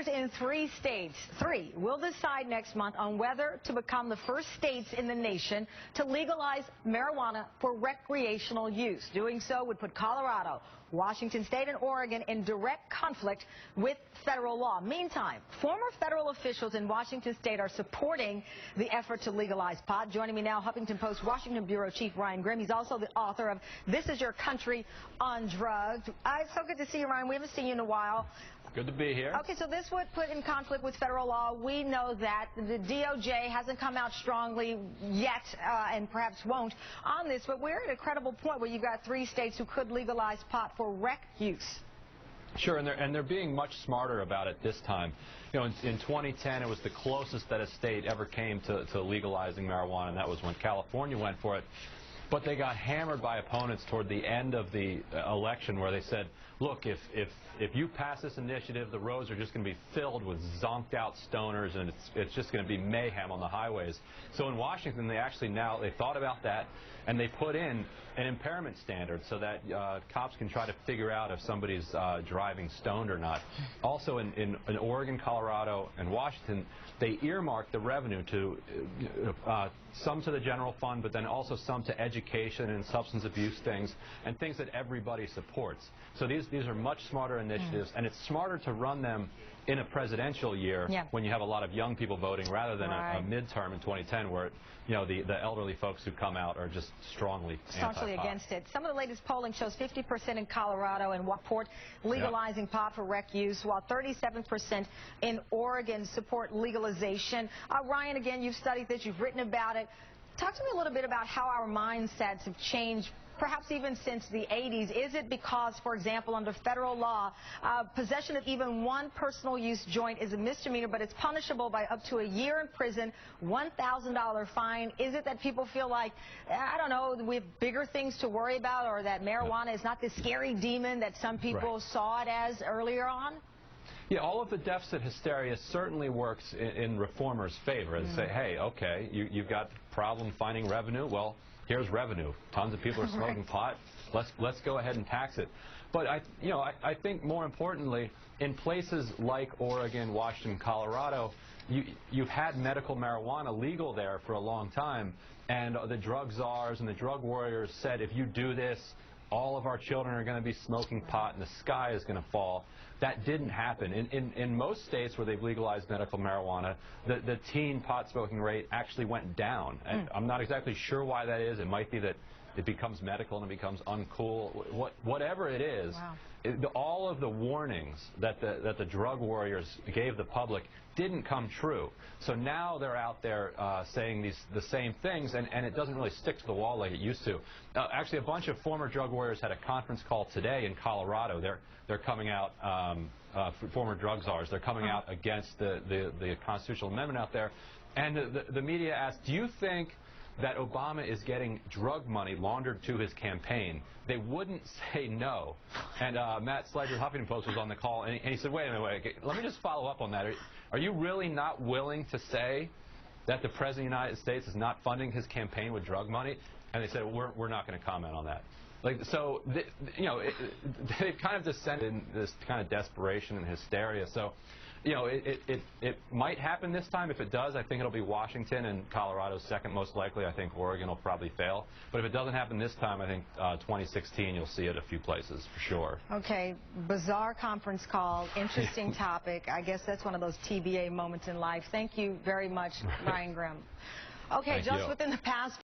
Senators in 3 states, will decide next month on whether to become the first states in the nation to legalize marijuana for recreational use. Doing so would put Colorado, Washington State, and Oregon in direct conflict with federal law. Meantime, former federal officials in Washington State are supporting the effort to legalize pot. Joining me now, Huffington Post Washington Bureau Chief Ryan Grimm. He's also the author of This Is Your Country on Drugs. It's so good to see you, Ryan. We haven't seen you in a while. Good to be here. Okay, so this would put in conflict with federal law. We know that the DOJ hasn't come out strongly yet, and perhaps won't, on this, but we're at a credible point where you've got 3 states who could legalize pot for rec use. Sure, and they're being much smarter about it this time. You know, in 2010, it was the closest that a state ever came to legalizing marijuana, and that was when California went for it. But they got hammered by opponents toward the end of the election, where they said, look, if you pass this initiative, the roads are just going to be filled with zonked out stoners, and it's just going to be mayhem on the highways. So in Washington, they thought about that, and they put in an impairment standard so that cops can try to figure out if somebody's driving stoned or not. Also in Oregon, Colorado, and Washington, they earmarked the revenue to some to the general fund, but then also some to education and substance abuse things, and things that everybody supports. So these are much smarter initiatives, and it's smarter to run them in a presidential year when you have a lot of young people voting, rather than a midterm in 2010 where, you know, the elderly folks who come out are just strongly against it. Some of the latest polling shows 50% in Colorado and support legalizing pot for rec use, while 37% in Oregon support legalization. Ryan, again, you've studied this, you've written about it. Talk to me a little bit about how our mindsets have changed, perhaps even since the 80s. Is it because, for example, under federal law, possession of even one personal use joint is a misdemeanor, but it's punishable by up to a year in prison, $1,000 fine? Is it that people feel like, I don't know, we have bigger things to worry about, or that marijuana is not this scary demon that some people saw it as earlier on? Yeah, all of the deficit hysteria certainly works in reformers' favor. And say, hey, okay, you've got problem finding revenue. Well, here's revenue. Tons of people are smoking pot. Let's go ahead and tax it. But I think more importantly, in places like Oregon, Washington, Colorado, you've had medical marijuana legal there for a long time, and the drug czars and the drug warriors said, if you do this, all of our children are going to be smoking pot and the sky is going to fall. That didn't happen. In most states where they've legalized medical marijuana, the teen pot smoking rate actually went down. And I'm not exactly sure why that is. It might be that it becomes medical and it becomes uncool. Whatever it is, all of the warnings that the drug warriors gave the public didn't come true. So now they're out there saying the same things, and it doesn't really stick to the wall like it used to. Actually, a bunch of former drug warriors had a conference call today in Colorado. They're coming out, former drug czars. They're coming out against the constitutional amendment out there. And the media asked, do you think that Obama is getting drug money laundered to his campaign? They wouldn't say no. And Matt Sledger of Huffington Post was on the call, and he said, wait a minute, let me just follow up on that. Are you really not willing to say that the President of the United States is not funding his campaign with drug money? And they said, we're not going to comment on that. So they've kind of descended in this kind of desperation and hysteria. So, it might happen this time. If it does, I think it'll be Washington, and Colorado's second most likely. I think Oregon will probably fail. But if it doesn't happen this time, I think 2016 you'll see it a few places for sure. Okay, bizarre conference call, interesting topic. I guess that's one of those TBA moments in life. Thank you very much, Ryan Grimm. Okay, just within the past